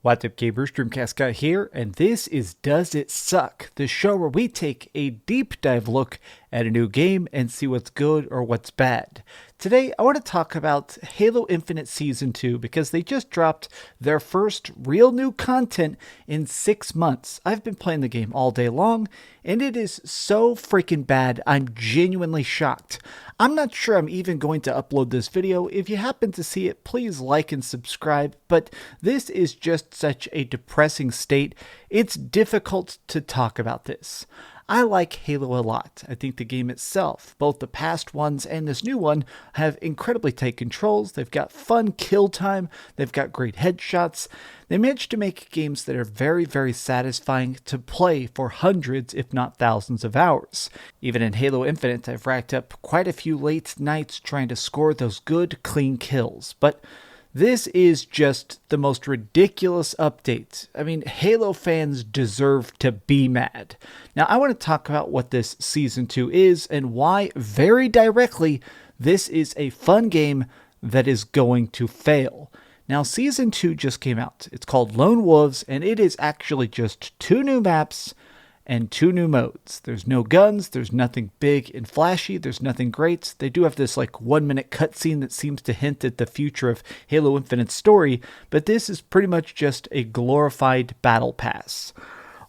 What's up, gamers? DreamcastGuy here, and this is Does It Suck? The show where we take a deep dive look at a new game and see what's good or what's bad. Today, I want to talk about Halo Infinite Season 2 because they just dropped their first real new content in 6 months. I've been playing the game all day long, and it is so freaking bad, I'm genuinely shocked. I'm not sure I'm even going to upload this video. If you happen to see it, please like and subscribe, but this is just such a depressing state. It's difficult to talk about this. I like Halo a lot. I think the game itself, both the past ones and this new one, have incredibly tight controls. They've got fun kill time. They've got great headshots. They managed to make games that are very, very satisfying to play for hundreds, if not thousands of hours. Even in Halo Infinite, I've racked up quite a few late nights trying to score those good, clean kills. But this is just the most ridiculous update. I mean, Halo fans deserve to be mad. Now, I want to talk about what this Season 2 is and why, very directly, this is a fun game that is going to fail. Now, Season 2 just came out. It's called Lone Wolves, and it is actually just 2 new maps and 2 new modes. There's no guns, there's nothing big and flashy, there's nothing great. They do have this 1-minute cutscene that seems to hint at the future of Halo Infinite's story, but this is pretty much just a glorified battle pass.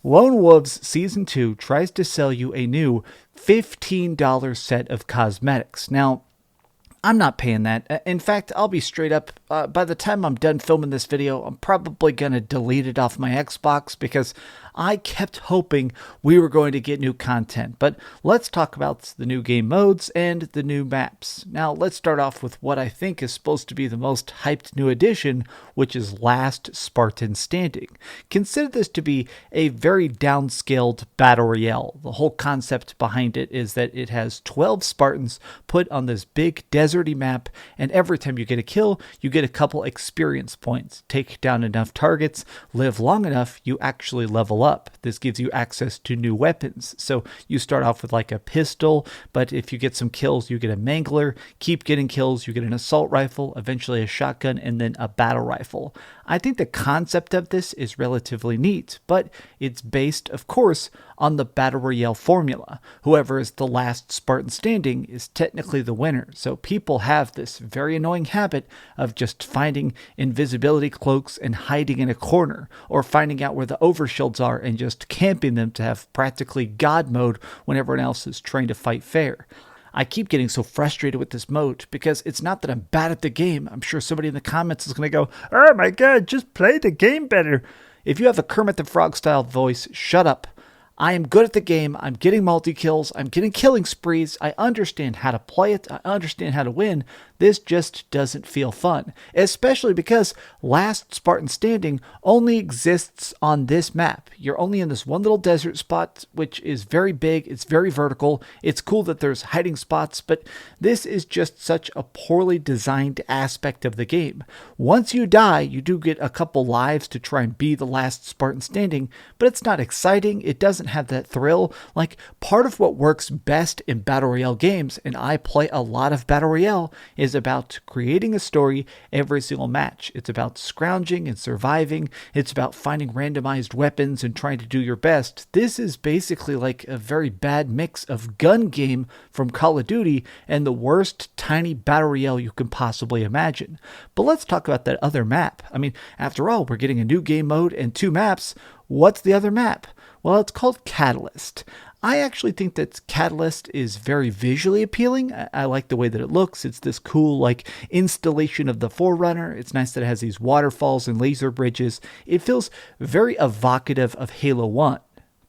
Lone Wolves Season 2 tries to sell you a new $15 set of cosmetics. Now, I'm not paying that. In fact, I'll be straight up, by the time I'm done filming this video, I'm probably going to delete it off my Xbox because I kept hoping we were going to get new content. But let's talk about the new game modes and the new maps. Now, let's start off with what I think is supposed to be the most hyped new addition, which is Last Spartan Standing. Consider this to be a very downscaled battle royale. The whole concept behind it is that it has 12 Spartans put on this big deserty map, and every time you get a kill, you get a couple experience points. Take down enough targets, live long enough, you actually level up. This gives you access to new weapons. So you start off with a pistol, but if you get some kills, you get a mangler. Keep getting kills, you get an assault rifle, eventually a shotgun, and then a battle rifle. I think the concept of this is relatively neat, but it's based, of course, on the Battle Royale formula. Whoever is the last Spartan standing is technically the winner, so people have this very annoying habit of just finding invisibility cloaks and hiding in a corner, or finding out where the overshields are and just camping them to have practically God mode when everyone else is trying to fight fair. I keep getting so frustrated with this mode because it's not that I'm bad at the game. I'm sure somebody in the comments is going to go, "Oh my god, just play the game better." If you have a Kermit the Frog style voice, shut up. I am good at the game. I'm getting multi-kills. I'm getting killing sprees. I understand how to play it. I understand how to win. This just doesn't feel fun, especially because Last Spartan Standing only exists on this map. You're only in this one little desert spot, which is very big. It's very vertical. It's cool that there's hiding spots, but this is just such a poorly designed aspect of the game. Once you die, you do get a couple lives to try and be the last Spartan standing, but it's not exciting. It doesn't have that thrill. Part of what works best in Battle Royale games, and I play a lot of Battle Royale, is about creating a story every single match. It's about scrounging and surviving. It's about finding randomized weapons and trying to do your best. This is basically a very bad mix of gun game from Call of Duty and the worst tiny battle royale you can possibly imagine. But let's talk about that other map. I mean, after all, we're getting a new game mode and 2 maps. What's the other map? Well, it's called Catalyst. I actually think that Catalyst is very visually appealing. I like the way that it looks. It's this cool installation of the Forerunner. It's nice that it has these waterfalls and laser bridges. It feels very evocative of Halo 1.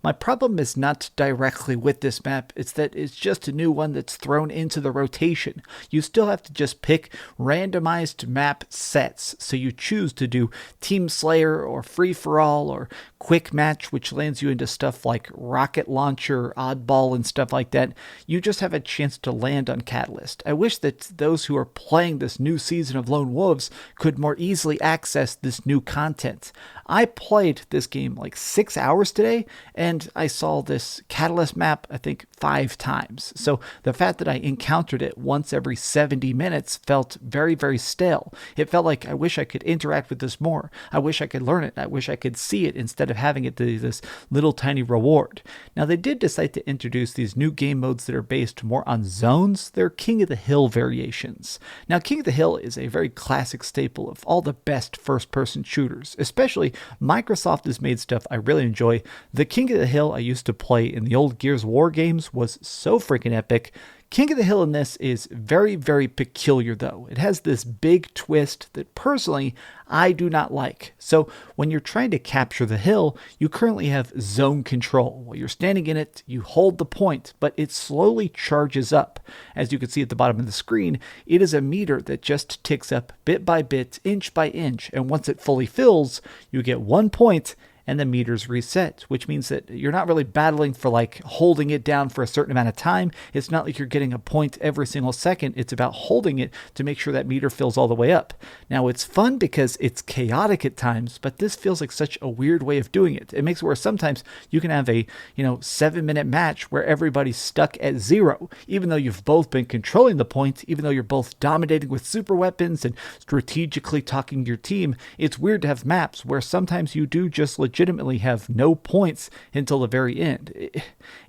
My problem is not directly with this map, it's that it's just a new one that's thrown into the rotation. You still have to just pick randomized map sets, so you choose to do Team Slayer or Free For All or Quick Match, which lands you into stuff like Rocket Launcher, Oddball, and stuff like that. You just have a chance to land on Catalyst. I wish that those who are playing this new season of Lone Wolves could more easily access this new content. I played this game 6 hours today, and I saw this Catalyst map, I think 5 times. So the fact that I encountered it once every 70 minutes felt very, very stale. It felt like I wish I could interact with this more. I wish I could learn it. I wish I could see it instead of having it be this little tiny reward. Now, they did decide to introduce these new game modes that are based more on zones. They're King of the Hill variations. Now, King of the Hill is a very classic staple of all the best first-person shooters. Especially, Microsoft has made stuff I really enjoy. The King of the Hill I used to play in the old Gears of War games was so freaking epic. King of the Hill in this is very, very peculiar, though. It has this big twist that personally I do not like. So when you're trying to capture the hill, you currently have zone control. While you're standing in it, you hold the point, but it slowly charges up. As you can see at the bottom of the screen, it is a meter that just ticks up bit by bit, inch by inch, and once it fully fills, you get 1 point, and the meters reset, which means that you're not really battling for like holding it down for a certain amount of time. It's not like you're getting a point every single second. It's about holding it to make sure that meter fills all the way up. Now, it's fun because it's chaotic at times, but this feels like such a weird way of doing it. It makes it where sometimes you can have a 7-minute match where everybody's stuck at 0, even though you've both been controlling the point, even though you're both dominating with super weapons and strategically talking your team. It's weird to have maps where sometimes you do just legitimately have no points until the very end.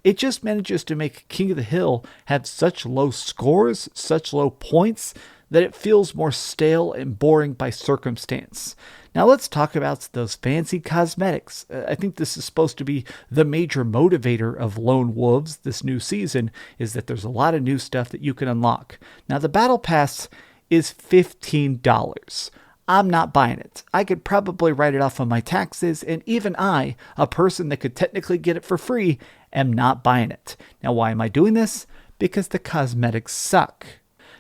It just manages to make King of the Hill have such low scores, such low points, that it feels more stale and boring by circumstance. Now let's talk about those fancy cosmetics. I think this is supposed to be the major motivator of Lone Wolves this new season, is that there's a lot of new stuff that you can unlock. Now the Battle Pass is $15. I'm not buying it. I could probably write it off on my taxes, and even I, a person that could technically get it for free, am not buying it. Now, why am I doing this? Because the cosmetics suck.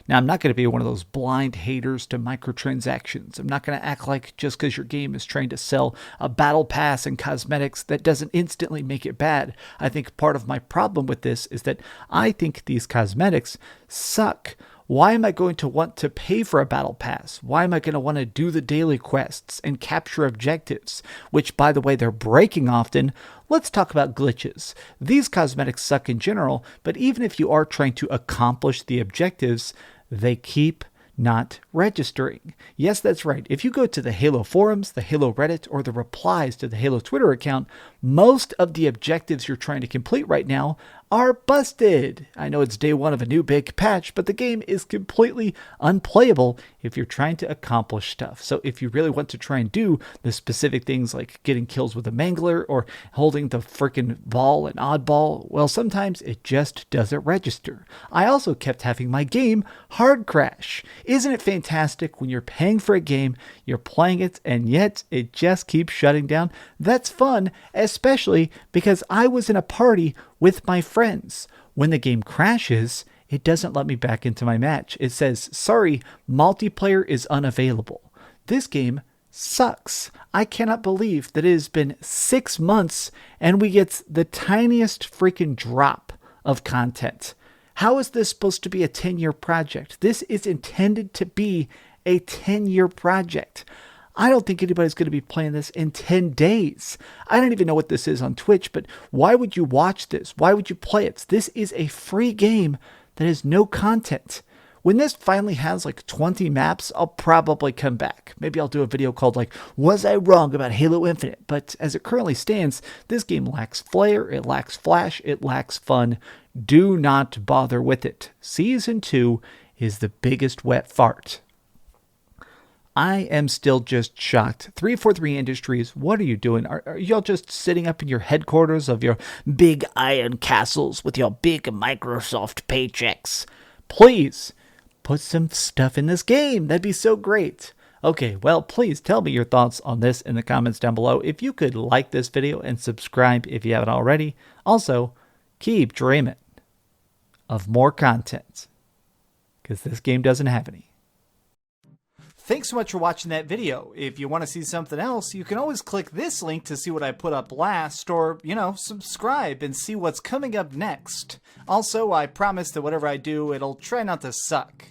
Now, I'm not going to be one of those blind haters to microtransactions. I'm not going to act like just because your game is trying to sell a battle pass and cosmetics that doesn't instantly make it bad. I think part of my problem with this is that I think these cosmetics suck. Why am I going to want to pay for a battle pass? Why am I going to want to do the daily quests and capture objectives, which, by the way, they're breaking often? Let's talk about glitches. These cosmetics suck in general, but even if you are trying to accomplish the objectives, they keep not registering. Yes, that's right. If you go to the Halo forums, the Halo Reddit, or the replies to the Halo Twitter account, most of the objectives you're trying to complete right now are busted. I know it's day 1 of a new big patch, but the game is completely unplayable if you're trying to accomplish stuff. So if you really want to try and do the specific things like getting kills with a mangler or holding the freaking ball and oddball, well, sometimes it just doesn't register. I also kept having my game hard crash. Isn't it fantastic when you're paying for a game, you're playing it, and yet it just keeps shutting down? That's fun, especially because I was in a party with my friends. When the game crashes, it doesn't let me back into my match. It says, sorry, multiplayer is unavailable. This game sucks. I cannot believe that it has been 6 months and we get the tiniest freaking drop of content. How is this supposed to be a 10-year project? This is intended to be a 10-year project. I don't think anybody's going to be playing this in 10 days. I don't even know what this is on Twitch, but why would you watch this? Why would you play it? This is a free game that has no content. When this finally has like 20 maps, I'll probably come back. Maybe I'll do a video called like, was I wrong about Halo Infinite? But as it currently stands, this game lacks flair, it lacks flash, it lacks fun. Do not bother with it. Season 2 is the biggest wet fart. I am still just shocked. 343 Industries, what are you doing? Are y'all just sitting up in your headquarters of your big iron castles with your big Microsoft paychecks? Please, put some stuff in this game. That'd be so great. Okay, well, please tell me your thoughts on this in the comments down below. If you could like this video and subscribe if you haven't already. Also, keep dreaming of more content, because this game doesn't have any. Thanks so much for watching that video. If you want to see something else, you can always click this link to see what I put up last, or, subscribe and see what's coming up next. Also, I promise that whatever I do, it'll try not to suck.